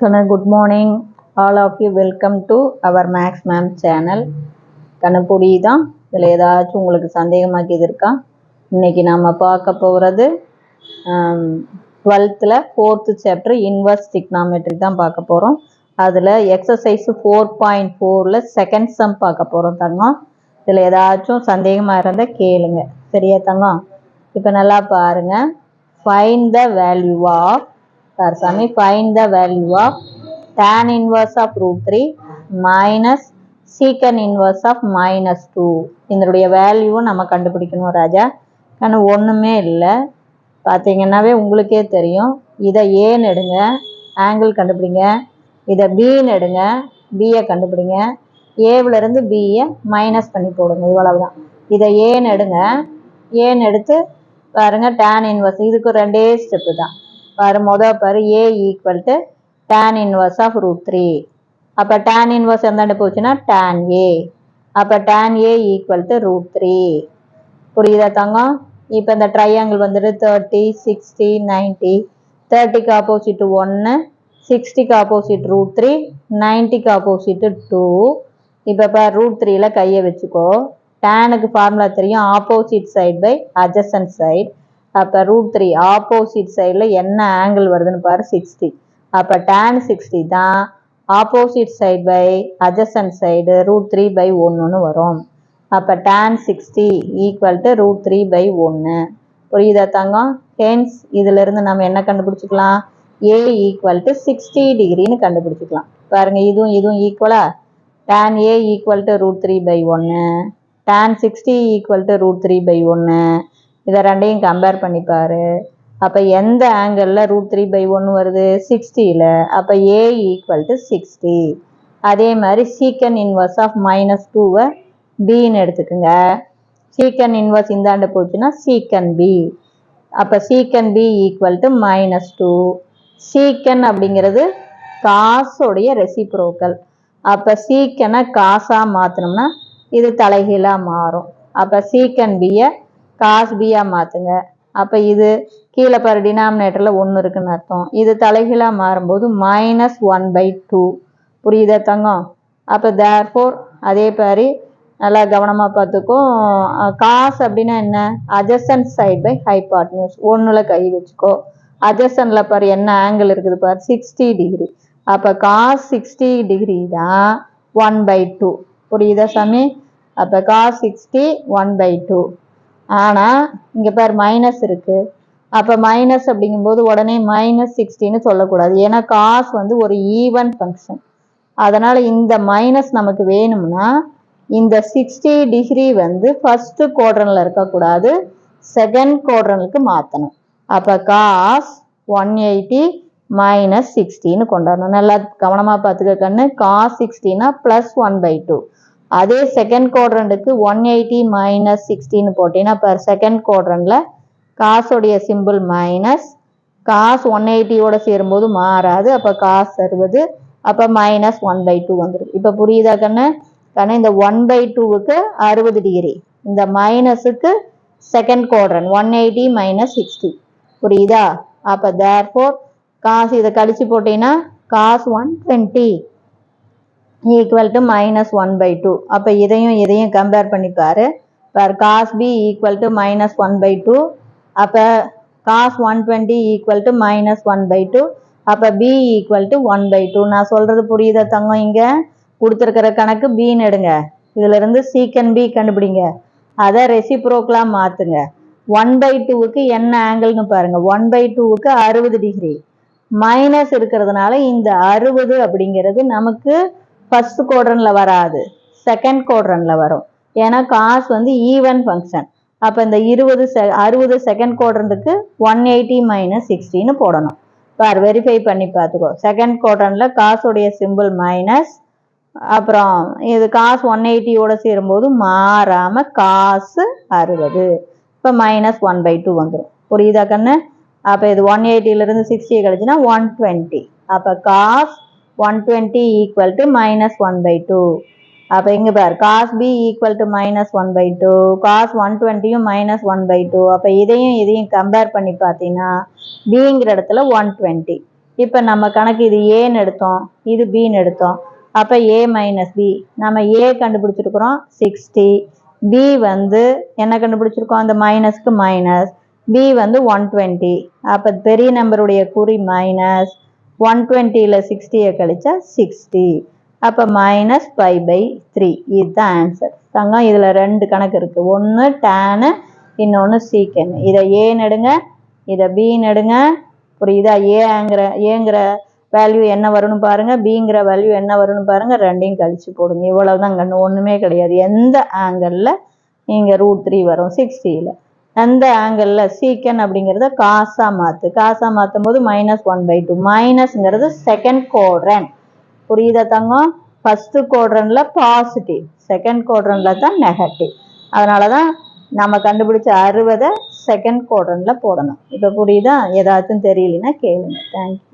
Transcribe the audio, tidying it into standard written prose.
Good morning, all of you. Welcome to our Max Ma'am channel. புரியுதான் இதில் ஏதாச்சும் உங்களுக்கு சந்தேகமாக்கியது இருக்கா? இன்னைக்கு நம்ம பார்க்க போகிறது 12th 4th chapter inverse trigonometry தான் பார்க்க போகிறோம். அதில் exercise 4.4 செகண்ட் சம் பார்க்க போகிறோம் தங்கம். இதில் ஏதாச்சும் சந்தேகமாக இருந்தால் கேளுங்க, சரியா தங்கம்? இப்போ நல்லா பாருங்க. Find the value of find the value of tan inverse of root 3 minus secant inverse of minus 2. இதனுடைய வேல்யூவும் நம்ம கண்டுபிடிக்கணும் ராஜா. ஆனால் ஒன்றுமே இல்லை, பார்த்தீங்கன்னாவே உங்களுக்கே தெரியும். இதை ஏன்னு எடுங்க, ஆங்கிள் கண்டுபிடிங்க. இதை பின்னு எடுங்க, பியை கண்டுபிடிங்க. ஏவிலேருந்து பியை மைனஸ் பண்ணி போடுங்க, இவ்வளவுதான். இதை ஏன்னு எடுங்க, ஏன்னு எடுத்து பாருங்கள் tan inverse. இதுக்கு ரெண்டே ஸ்டெப்பு தான். பாரு a equal to tan inverse of root 3. அப்போ tan inverse எந்தாண்டு போச்சுன்னா tan a. அப்போ tan a equal to root 3. புரியுதா தங்கம்? இப்போ இந்த ட்ரையாங்கிள் வந்துட்டு 30, 60, 90. 30க்கு ஆப்போசிட் 1, 60க்கு ஆப்போசிட் root 3, 90க்கு ஆப்போசிட் 2. இப்போ root 3ல கையை வச்சுக்கோ. டேனுக்கு ஃபார்முலா தெரியும், opposite side by adjacent side. அப்போ root 3 ஆப்போசிட் சைடில் என்ன ஆங்கிள் வருதுன்னு பாரு, 60. அப்போ tan 60 தான் opposite side by adjacent side root 3/1 வரும். அப்போ tan 60 ஈக்குவல் டு root 3/1. புரியுதா தங்கம்? ஹென்ஸ் இதிலிருந்து நம்ம என்ன கண்டுபிடிச்சிக்கலாம்? a equal to 60 டிகிரின்னு கண்டுபிடிச்சிக்கலாம். பாருங்க, இதுவும் ஈக்குவலா? tan a equal to root 3/1, tan 60 equal to root 3/1. இதை ரெண்டையும் கம்பேர் பண்ணிப்பாரு. அப்போ எந்த ஆங்கிளில் root 3/1 வருது? 60ல். அப்போ a ஈக்குவல் டு 60. அதே மாதிரி சீக்கன் இன்வர்ஸ் ஆஃப் minus 2வை பின்னு எடுத்துக்குங்க. சீக்கன் இன்வர்ஸ் இந்தாண்டு போச்சுன்னா சீக்கன் பி. அப்போ சீக்கன் பி ஈக்குவல் டு -2. சீக்கன் அப்படிங்கிறது காசோடைய ரெசிப்ரோக்கல். அப்போ சீக்கனை காசாக மாற்றினோம்னா இது தலைகீழாக மாறும். அப்போ சீக்கன் பியை காஸ் பியா மாற்றுங்க. அப்போ இது கீழே பாரு, டினாமினேட்டரில் 1 இருக்குன்னு அர்த்தம். இது தலைகீழாக மாறும்போது -1/2. புரியுதா தங்கம்? அப்போ தேர்ஃபோர் அதே மாதிரி நல்லா கவனமாக பார்த்துக்கோ. காஸ் அப்படின்னா என்ன? Adjacent side by hypotenuse. 1ல் கை வச்சுக்கோ. அட்ஜசன்ட்ல பாரு என்ன ஆங்கிள் இருக்குது பாரு, 60 டிகிரி. அப்போ காஸ் 60 டிகிரி தான் 1/2. புரியுதா சாமி? அப்போ காஸ் 60 1/2. ஆனால் இங்கே பாரு மைனஸ் இருக்குது. அப்போ மைனஸ் அப்படிங்கும்போது உடனே -60ன்னு சொல்லக்கூடாது. ஏன்னா காஸ் வந்து ஒரு ஈவன் ஃபங்க்ஷன். அதனால் இந்த மைனஸ் நமக்கு வேணும்னா இந்த 60 டிகிரி வந்து ஃபர்ஸ்ட் குவாட்ரண்ட்ல இருக்கக்கூடாது, செகண்ட் குவாட்ரண்ட்க்கு மாற்றணும். அப்போ காஸ் 180 -60ன்னு கொண்டாடணும். நல்லா கவனமாக பார்த்துக்க கண்ணு. காஸ் 60னா +1/2. அதே செகண்ட் குவாட்ரண்ட்டுக்கு 180 -60ன்னு போட்டீங்கன்னா இப்போ செகண்ட் குவாட்ரண்ட்ல காசோடைய சிம்பிள் மைனஸ், காஸ் 180யோட சேரும்போது மாறாது. அப்போ காஸ் 60. அப்போ -1/2 வந்துடும். இப்போ புரியுதா கண்ணு? இந்த 1/2க்கு 60 டிகிரி, இந்த மைனஸுக்கு செகண்ட் குவாட்ரண்ட் 180 -60. புரியுதா? அப்போ தேர்ஃபோர் காசு இதை கழிச்சு போட்டீங்கன்னா காஸ் 120 ஈக்குவல் டு -1/2. அப்போ இதையும் கம்பேர் பண்ணிப்பாரு. Cos B equal to -1/2. அப்போ காஸ் 120 ஈக்குவல் டு -1/2. அப்போ பி ஈக்குவல் டு 1/2. நான் சொல்கிறது புரியுதா தங்கம்? இங்கே கொடுத்துருக்கிற கணக்கு பின்னு எடுங்க. இதிலிருந்து சீக்கன் பி கண்டுபிடிங்க. அதை ரெசிப்ரோக்கலாக மாற்றுங்க. 1/2க்கு என்ன ஆங்கிள்னு பாருங்கள். 1/2க்கு 60 டிகிரி. மைனஸ் இருக்கிறதுனால இந்த 60 அப்படிங்கிறது நமக்கு ஃபர்ஸ்ட் குவாட்ரண்ட்ல வராது, செகண்ட் குவாட்ரண்ட்ல வரும். ஏன்னா காஸ் வந்து ஈவன் ஃபங்க்ஷன். அப்போ இந்த 60 செகண்ட் குவாட்ரண்ட்டுக்கு 180 -60ன்னு போடணும். பார், வெரிஃபை பண்ணி பார்த்துக்கோ. செகண்ட் குவாட்ரண்ட்ல காசோடைய சிம்பிள் மைனஸ், அப்புறம் இது காஸ் 180யோட சேரும்போது மாறாம காசு 60. இப்போ -1/2 வந்துடும். புரியுதா கண்ணு? அப்போ இது 180லிருந்து 60 கழிச்சுன்னா 120. அப்போ காஸ் 120 ஈக்குவல் டு -1/2. அப்போ இங்கே பாரு, cos B equal to -1/2, cos 120யும் -1/2. அப்போ இதையும் கம்பேர் பண்ணி பார்த்தீங்கன்னா பிங்கிற இடத்துல 120. இப்போ நம்ம கணக்கு இது ஏன்னு எடுத்தோம், இது பின்னு எடுத்தோம். அப்போ a மைனஸ் பி, நம்ம a கண்டுபிடிச்சிருக்கிறோம் 60, b வந்து என்ன கண்டுபிடிச்சிருக்கோம், அந்த மைனஸ்க்கு மைனஸ், b வந்து 120. அப்போ பெரிய நம்பருடைய குறி மைனஸ், 120ல் 60யை கழிச்சா 60. அப்போ மைனஸ் 5/3. இதுதான் ஆன்சர் தங்கம். இதில் 2 கணக்கு இருக்குது, ஒன்று டேனு, இன்னொன்று சீக்கன். இதை ஏன்னு எடுங்க, இதை பின்னு எடுங்க. புரியுதா? ஏங்கிற வேல்யூ என்ன வரும்னு பாருங்க, பிங்கிற வேல்யூ என்ன வரும்னு பாருங்க, ரெண்டையும் கழிச்சு போடுங்க. இவ்வளவுதான் கண்ணு, ஒண்ணுமே கிடையாது. எந்த ஆங்கிளில் இங்கே √3 வரும் 60ல், அந்த ஆங்கிளில் சீக்கன் அப்படிங்கிறத காசா மாற்று. காசா மாற்றும் போது -1/2. மைனஸ்ங்கிறது செகண்ட் குவாட்ரண்ட். புரியுதா தங்கம்? ஃபர்ஸ்ட் குவாட்ரண்ட்ல பாசிட்டிவ், செகண்ட் குவாட்ரண்ட்ல தான் நெகட்டிவ். அதனால தான் நம்ம கண்டுபிடிச்ச 60 செகண்ட் குவாட்ரண்ட்ல போடணும். இப்போ புரியுதா? ஏதாச்சும் தெரியலன்னா கேளுங்க. தேங்க்யூ.